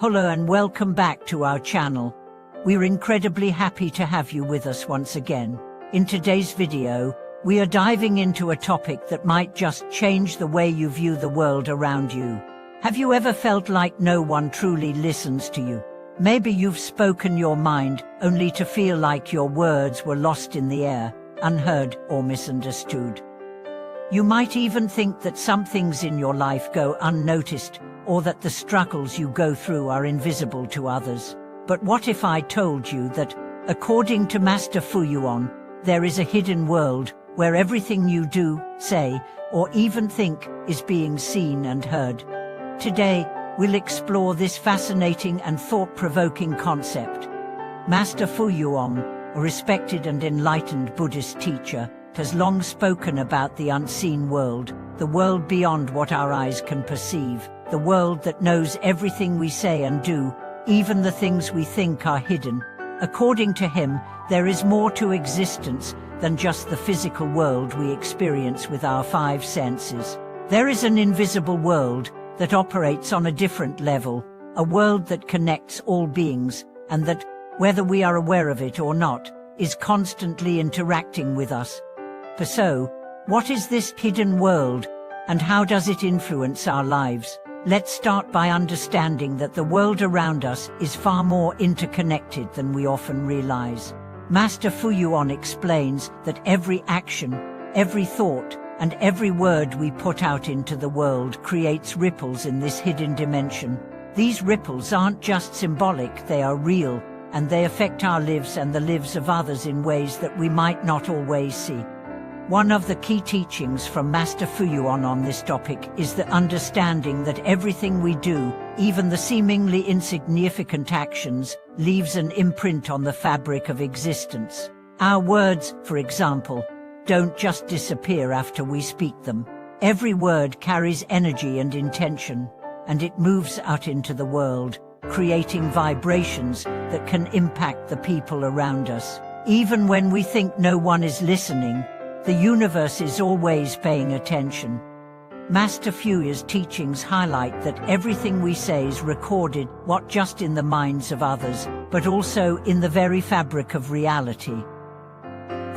Hello and welcome back to our channel. We're incredibly happy to have you with us once again. In today's video, we are diving into a topic that might just change the way you view the world around you. Have you ever felt like no one truly listens to you? Maybe you've spoken your mind only to feel like your words were lost in the air, unheard or misunderstood. You might even think that some things in your life go unnoticed, or that the struggles you go through are invisible to others. But what if I told you that, according to Master Fuyuan, there is a hidden world where everything you do, say, or even think is being seen and heard? Today, we'll explore this fascinating and thought-provoking concept. Master Fuyuan, a respected and enlightened Buddhist teacher, has long spoken about the unseen world, the world beyond what our eyes can perceive, the world that knows everything we say and do, even the things we think are hidden. According to him, there is more to existence than just the physical world we experience with our five senses. There is an invisible world that operates on a different level, a world that connects all beings, and that, whether we are aware of it or not, is constantly interacting with us. So, what is this hidden world, and how does it influence our lives? Let's start by understanding that the world around us is far more interconnected than we often realize. Master Fuyuan explains that every action, every thought, and every word we put out into the world creates ripples in this hidden dimension. These ripples aren't just symbolic, they are real, and they affect our lives and the lives of others in ways that we might not always see. One of the key teachings from Master Fuyuan on this topic is the understanding that everything we do, even the seemingly insignificant actions, leaves an imprint on the fabric of existence. Our words, for example, don't just disappear after we speak them. Every word carries energy and intention, and it moves out into the world, creating vibrations that can impact the people around us. Even when we think no one is listening, the universe is always paying attention. Master Fuyuan's teachings highlight that everything we say is recorded, not just in the minds of others, but also in the very fabric of reality.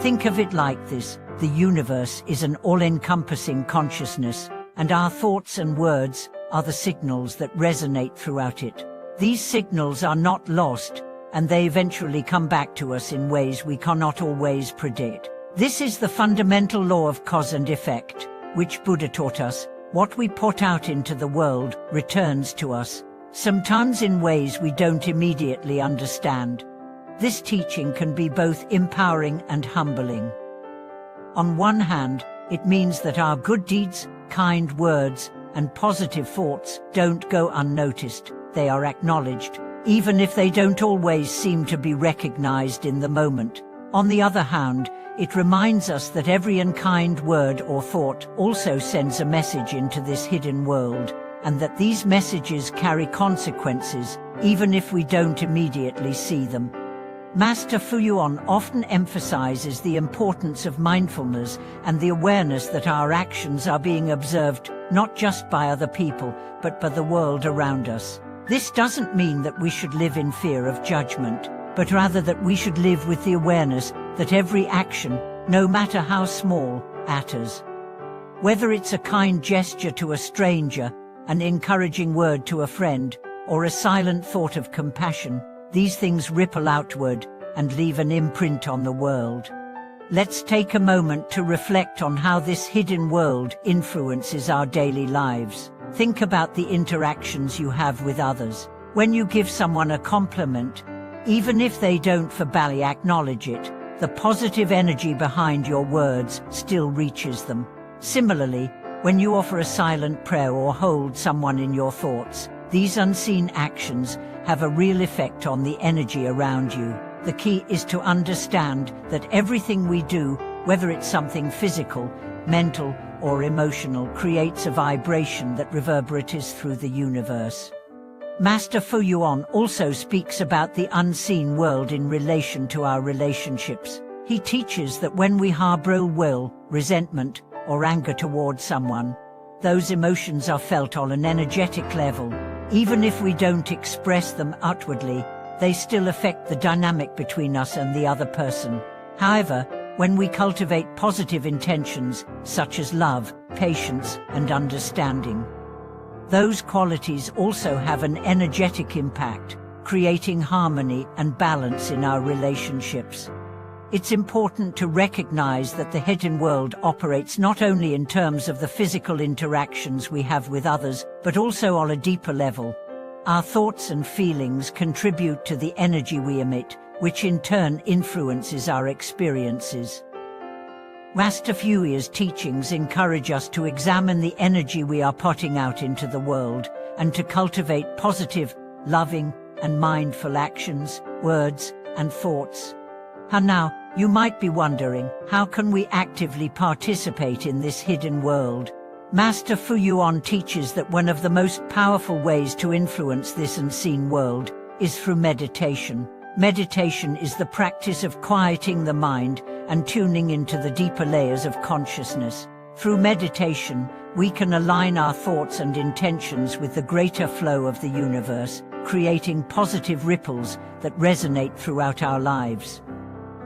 Think of it like this: the universe is an all-encompassing consciousness, and our thoughts and words are the signals that resonate throughout it. These signals are not lost, and they eventually come back to us in ways we cannot always predict. This is the fundamental law of cause and effect, which Buddha taught us. What we put out into the world returns to us, sometimes in ways we don't immediately understand. This teaching can be both empowering and humbling. On one hand, it means that our good deeds, kind words, and positive thoughts don't go unnoticed. They are acknowledged, even if they don't always seem to be recognized in the moment. On the other hand, it reminds us that every unkind word or thought also sends a message into this hidden world, and that these messages carry consequences, even if we don't immediately see them. Master Fuyuan often emphasizes the importance of mindfulness and the awareness that our actions are being observed not just by other people, but by the world around us. This doesn't mean that we should live in fear of judgment, but rather that we should live with the awareness that every action, no matter how small, matters. Whether it's a kind gesture to a stranger, an encouraging word to a friend, or a silent thought of compassion, these things ripple outward and leave an imprint on the world. Let's take a moment to reflect on how this hidden world influences our daily lives. Think about the interactions you have with others. When you give someone a compliment, even if they don't verbally acknowledge it, the positive energy behind your words still reaches them. Similarly, when you offer a silent prayer or hold someone in your thoughts, these unseen actions have a real effect on the energy around you. The key is to understand that everything we do, whether it's something physical, mental, or emotional, creates a vibration that reverberates through the universe. Master Fuyuan also speaks about the unseen world in relation to our relationships. He teaches that when we harbor ill will, resentment, or anger towards someone, those emotions are felt on an energetic level, Even if we don't express them outwardly, they still affect the dynamic between us and the other person. However, when we cultivate positive intentions, such as love, patience, and understanding, those qualities also have an energetic impact, creating harmony and balance in our relationships. It's important to recognize that the hidden world operates not only in terms of the physical interactions we have with others, but also on a deeper level. Our thoughts and feelings contribute to the energy we emit, which in turn influences our experiences. Master Fuyuan's teachings encourage us to examine the energy we are putting out into the world, and to cultivate positive, loving, and mindful actions, words, and thoughts. And now, you might be wondering, how can we actively participate in this hidden world? Master Fuyuan teaches that one of the most powerful ways to influence this unseen world is through meditation. Meditation is the practice of quieting the mind and tuning into the deeper layers of consciousness. Through meditation, we can align our thoughts and intentions with the greater flow of the universe, creating positive ripples that resonate throughout our lives.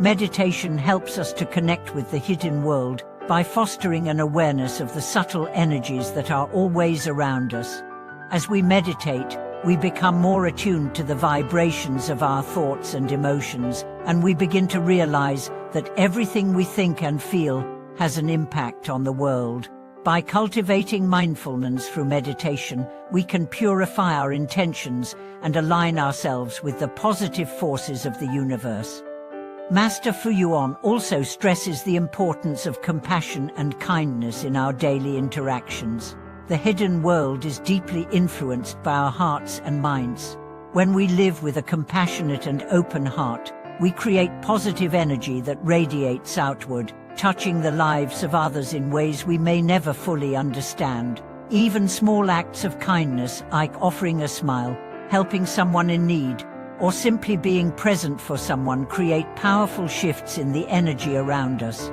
Meditation helps us to connect with the hidden world by fostering an awareness of the subtle energies that are always around us. As we meditate, we become more attuned to the vibrations of our thoughts and emotions, and we begin to realize that everything we think and feel has an impact on the world. By cultivating mindfulness through meditation, we can purify our intentions and align ourselves with the positive forces of the universe. Master Fuyuan also stresses the importance of compassion and kindness in our daily interactions. The hidden world is deeply influenced by our hearts and minds. When we live with a compassionate and open heart, we create positive energy that radiates outward, touching the lives of others in ways we may never fully understand. Even small acts of kindness, like offering a smile, helping someone in need, or simply being present for someone, create powerful shifts in the energy around us.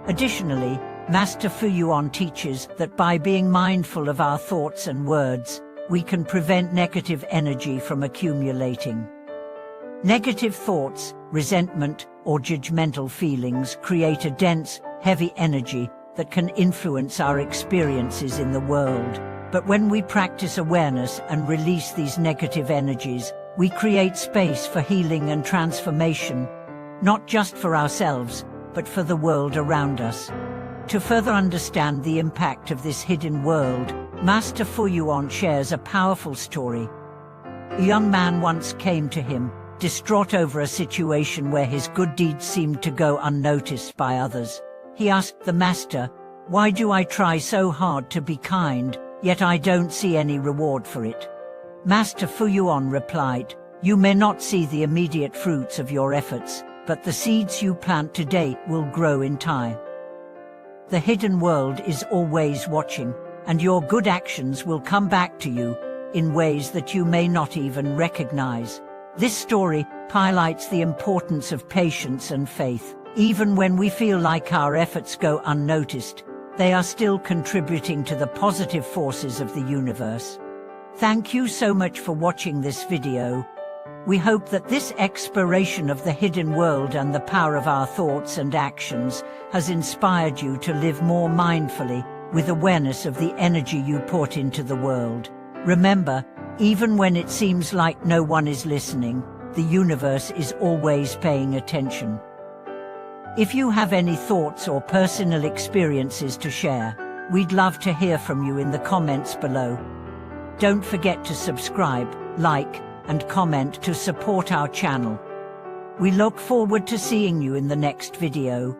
Additionally, Master Fuyuan teaches that by being mindful of our thoughts and words, we can prevent negative energy from accumulating. Negative thoughts, resentment, or judgmental feelings create a dense, heavy energy that can influence our experiences in the world. But when we practice awareness and release these negative energies, we create space for healing and transformation, not just for ourselves, but for the world around us. To further understand the impact of this hidden world, Master Fuyuan shares a powerful story. A young man once came to him, distraught over a situation where his good deeds seemed to go unnoticed by others. He asked the master, "Why do I try so hard to be kind, yet I don't see any reward for it?" Master Fuyuan replied, "You may not see the immediate fruits of your efforts, but the seeds you plant today will grow in time." The hidden world is always watching, and your good actions will come back to you in ways that you may not even recognize. This story highlights the importance of patience and faith. Even when we feel like our efforts go unnoticed, they are still contributing to the positive forces of the universe. Thank you so much for watching this video. We hope that this exploration of the hidden world and the power of our thoughts and actions has inspired you to live more mindfully, with awareness of the energy you put into the world. Remember, even when it seems like no one is listening, the universe is always paying attention. If you have any thoughts or personal experiences to share, we'd love to hear from you in the comments below. Don't forget to subscribe, like, and comment to support our channel. We look forward to seeing you in the next video.